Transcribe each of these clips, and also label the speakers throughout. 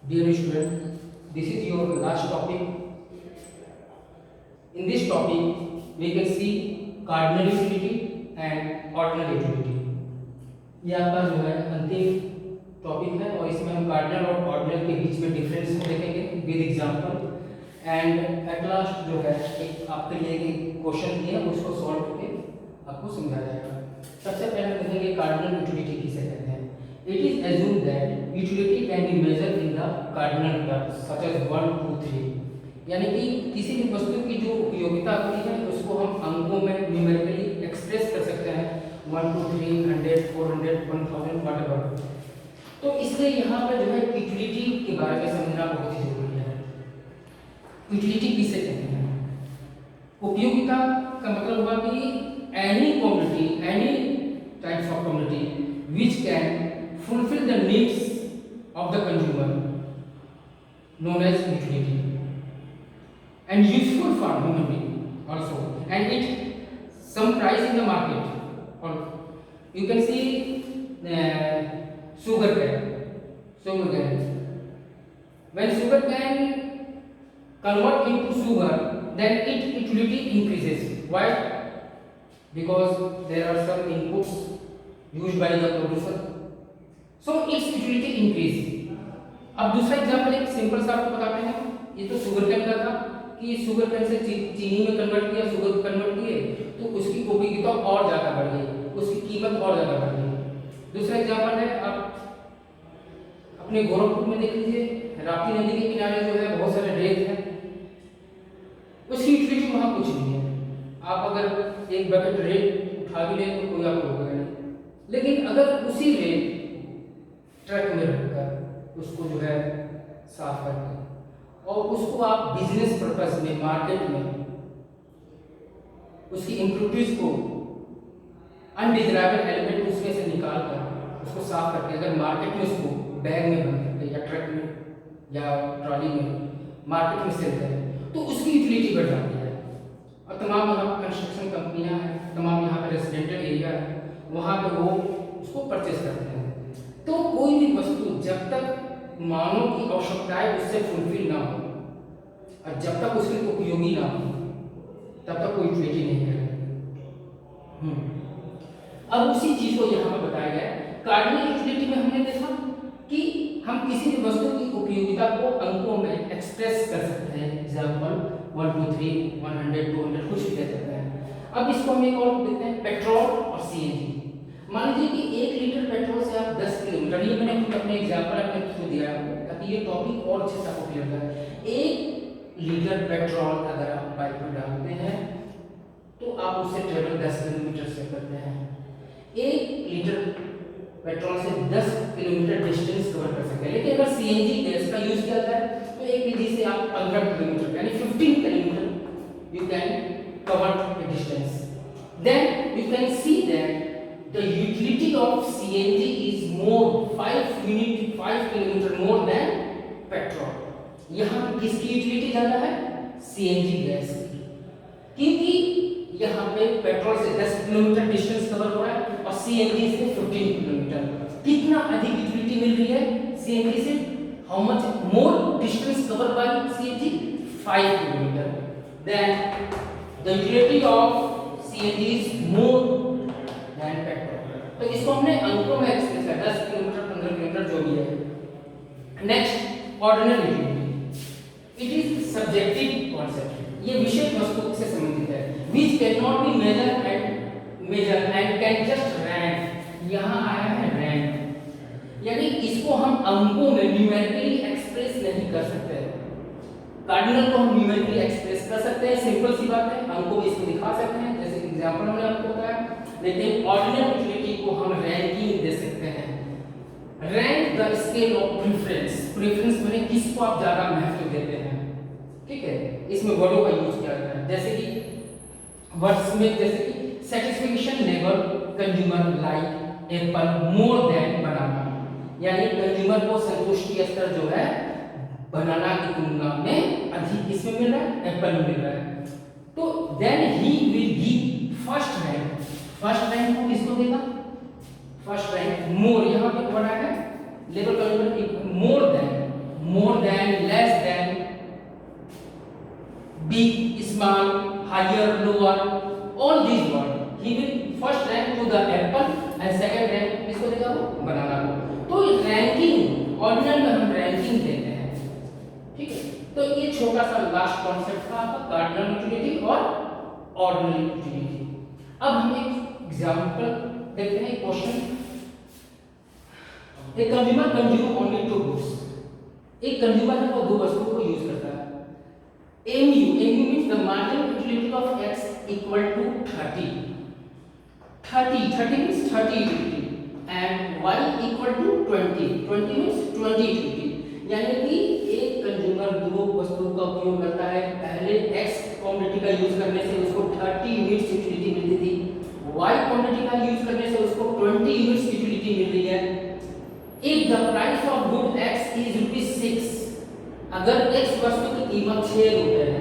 Speaker 1: Dear student, this is your last topic. In this topic, we can see cardinal utility and ordinal utility. ये आपका जो है अंतिम topic है और इसमें हम कार्डिनल और ऑर्डिनल के बीच में डिफरेंस देखेंगे with example and at last जो है एक आपके लिए एक क्वेश्चन दिया उसको सॉल्व करके आपको समझाया जाएगा। सबसे पहले देखेंगे कार्डिनल यूटिलिटी किसे कहते हैं। It is assumed that utility can be measured in the cardinal terms such as 1, 2, 3, यानी कि किसी भी वस्तु की जो उपयोगिता होती है उसको हम अंकों में न्यूमेरिकली एक्सप्रेस कर सकते हैं 1, 2, 3, 100, 400, 1000 व्हाटएवर। तो इसलिए यहाँ पर जो है यूटिलिटी के बारे में समझना बहुत ही जरूरी है। यूटिलिटी किसे कहते हैं? उपयोगिता का मतलब हुआ कि any community, any types of community which can fulfill the needs of the consumer known as utility and useful for human being also, and it some price in the market. Or you can see sugar cane. When sugar cane convert into sugar, then its utility increases. Why? Because there are some inputs used by the producer, so its utility increase. अब दूसरा example एक simple सा आपको बताते हैं। ये तो sugar cane का था कि शुगर केन से चीनी में कन्वर्ट किया, शुगर कन्वर्ट किए तो उसकी उपयोगिता और ज़्यादा बढ़ गई, उसकी कीमत और ज़्यादा बढ़ गई। दूसरा एग्जांपल है, आप अपने गोरखपुर में देख लीजिए, राप्ती नदी के किनारे जो है बहुत सारे रेत है, उसकी यूटिलिटी वहाँ कुछ नहीं है। आप अगर एक बकेट रेत उठा भी लें तो कोई आपको रोकेगा नहीं, लेकिन अगर उसी रेत ट्रक में रखकर उसको जो है साफ करके और उसको आप बिजनेस पर्पस में मार्केट में उसकी इम्प्योरिटीज को, अनडिजायरेबल एलिमेंट उसमें से निकाल कर उसको साफ करके अगर मार्केट में उसको बैग में बंद करके या ट्रक में या ट्रॉली में मार्केट में सेल करें तो उसकी यूटिलिटी बढ़ जाती है। और तमाम यहाँ कंस्ट्रक्शन कंपनियां हैं, तमाम यहाँ पर रेजिडेंशियल एरिया है, वहाँ पर वो उसको परचेज करते हैं। तो कोई भी वस्तु जब तक मानव की आवश्यकताएं उससे फुलफिल ना हो और जब तक उसके उपयोगी ना हो तब तक कोई यूटिलिटी नहीं करेगी। अब उसी चीज को यहाँ पर बताया गया है। कार्डिनल यूटिलिटी में हमने देखा कि हम किसी भी वस्तु की उपयोगिता को अंकों में एक्सप्रेस कर सकते हैं। एग्जाम्पल 1, 2, 3, 100, 200 कुछ भी दे सकते हैं। अब इसको हम एक और देखते हैं, पेट्रोल और सीएनजी। मान लीजिए कि 1 लीटर पेट्रोल से आप 10 किलोमीटर, ये मैंने खुद अपने एग्जाम्पल अपने थ्रू दिया है ताकि ये टॉपिक और अच्छे से आपको क्लियर हो। 1 लीटर पेट्रोल अगर आप बाइक में डालते हैं तो आप उससे ट्रेवल 10 किलोमीटर से करते हैं। 1 लीटर पेट्रोल से 10 किलोमीटर डिस्टेंस कवर कर सकते हैं। लेकिन अगर सीएनजी गैस का यूज किया जाए तो एक विधि से आप 15 किलोमीटर यानी 15 kilometre you can cover the distance. Then you can see that the utility of CNG is more 5 kilometer more than petrol. यहाँ किसकी यूटिलिटी ज्यादा है? सीएनजी गैस की, क्योंकि यहाँ पे पेट्रोल से 10 किलोमीटर डिस्टेंस कवर हो रहा है और सीएनजी से 15 किलोमीटर। कितना अधिक यूटिलिटी मिल रही है सीएनजी से? How much more distance cover by CNG? 5 kilometre. Then the utility of CNG is more than petrol. तो इसको हमने अंकों में एक्सप्रेस किया, 10 किलोमीटर, 15 किलोमीटर जो भी है। Next, ordinal utility. It is subjective concept, ये विशेष वस्तु से संबंधित है। which cannot be measured and can just rank। यहाँ आया है रैंक, यानी इसको हम अंकों में न्यूमेरिकली एक्सप्रेस नहीं कर सकते। कार्डिनल को हम न्यूमेरिकली एक्सप्रेस कर सकते हैं, सिंपल सी बात है, अंकों में इसको दिखा सकते हैं जैसे एग्जांपल हमने आपको बताया। लेकिन ऑर्डिनल यूटिलिटी को हम रैंकिंग दे सकते हैं। Rank the scale of preference. Preference माने किसको आप ज्यादा महत्व देते हैं, ठीक है। इसमें वर्डों का यूज किया जाता है, जैसे कि वर्ड्स में जैसे कि satisfaction level consumer like apple more than banana, यानी कंज्यूमर को संतुष्टि स्तर जो है बनाना की तुलना में अधिक किसमें मिल रहा है? एप्पल में मिल रहा है। तो then he will give first rank. First rank को किसको देगा? फर्स्ट रैंक मोर, यहाँ पे बना है लेवल का more than more than, less than, big, small, higher, lower, all these words. He will first rank to the apple and second rank किसको देगा वो बनाना को. तो रैंकिंग ऑर्डिनल में हम रैंकिंग देते हैं, ठीक है. तो ये छोटा सा लास्ट कॉन्सेप्ट था आपका कार्डिनल यूटिलिटी और ऑर्डिनल यूटिलिटी. अब हम एक एग्जांपल देखते हैं. क्वेश्चन, एक consumer consume only two goods. एक कंज्यूमर है वो दो वस्तुओं को यूज करता है. MU means the marginal utility of X equal to 30. 30 means 30 utility and Y equal to 20. 20 means 20 utility. यानी कि एक कंज्यूमर दो वस्तुओं का उपयोग करता है. पहले X क्वांटिटी का यूज करने से उसको 30 यूनिट्स यूटिलिटी मिलती थी. Y क्वांटिटी का यूज करने से उसको 20 यूनिट्स यूटिलिटी मिल रही है. If the price of good X is ₹6, अगर X वस्तु की कीमत 6 रुपए है,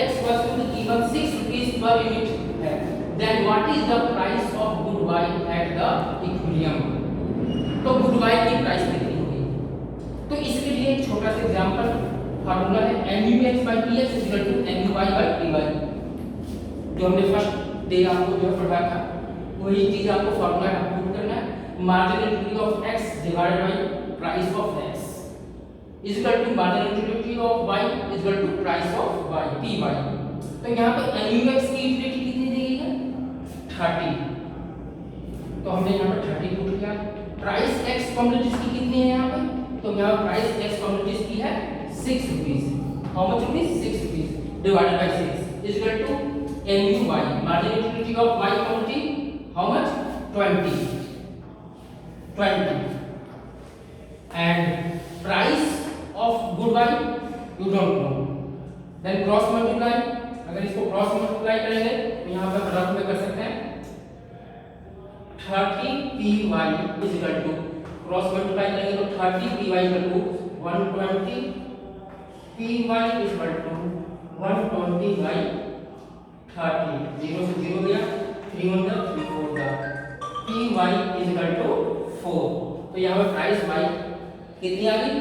Speaker 1: X वस्तु की कीमत 6 रुपीस पर यूनिट है, then what is the price of good Y at the equilibrium? तो good Y की प्राइस कितनी होगी? तो इसके लिए एक छोटा सा एग्जांपल फार्मूला है MUX/PX MUY/PY. जो हमने फर्स्ट डे आपको जो पढ़ाया था वही चीज आपको फार्मूला पुट करना है. Marginal utility of X divided by price of X is equal to marginal utility of Y is equal to price of Y PY. तो यहाँ पे MUX की यूटिलिटी कितनी दी गई है? 30. तो हमने यहाँ पर 30 पुट किया. प्राइस X कमोडिटीज की कितनी है यहाँ पे? तो यहाँ प्राइस X कमोडिटीज की है 6 rupees. How much rupees? 6 rupees divided by 6 is equal to MUY marginal utility of Y quantity how much? 20 and price of good Y you don't know. then cross multiply. अगर इसको cross multiply करेंगे तो यहाँ पर rough में कर सकते हैं 30 PY is equal to cross multiply करेंगे तो 30 PY equal to 120 PY is equal to 120 by 30. 0 से 0 गया 3 1 the 3 4 the PY is equal to 4. तो यहाँ पर प्राइस Y कितनी आ गई?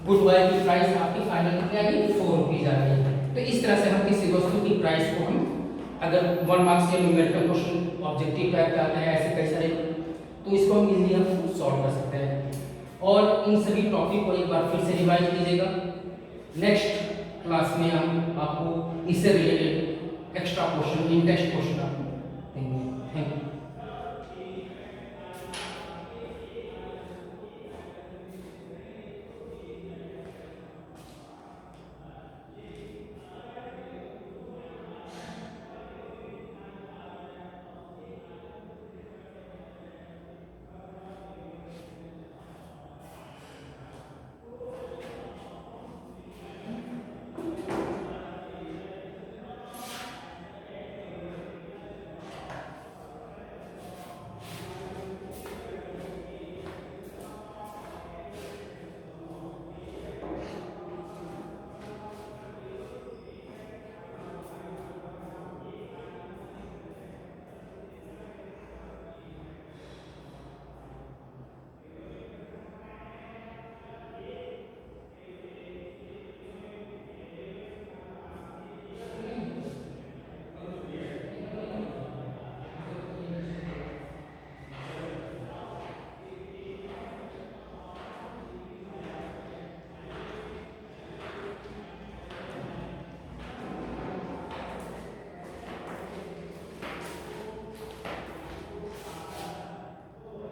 Speaker 1: गुड Y की प्राइस आपकी फाइनल कितनी आ गई? 4 रुपीज आ गई. तो इस तरह से हम किसी वस्तु की प्राइस को हम अगर 1 मार्क्स के न्यूमेरिकल क्वेश्चन ऑब्जेक्टिव टाइप का आता है ऐसे कई सारे तो इसको हम इजीली हम सॉल्व कर सकते हैं. और इन सभी टॉपिक को एक बार फिर से रिवाइज कीजिएगा. नेक्स्ट क्लास में हम आपको इससे related extra question in text question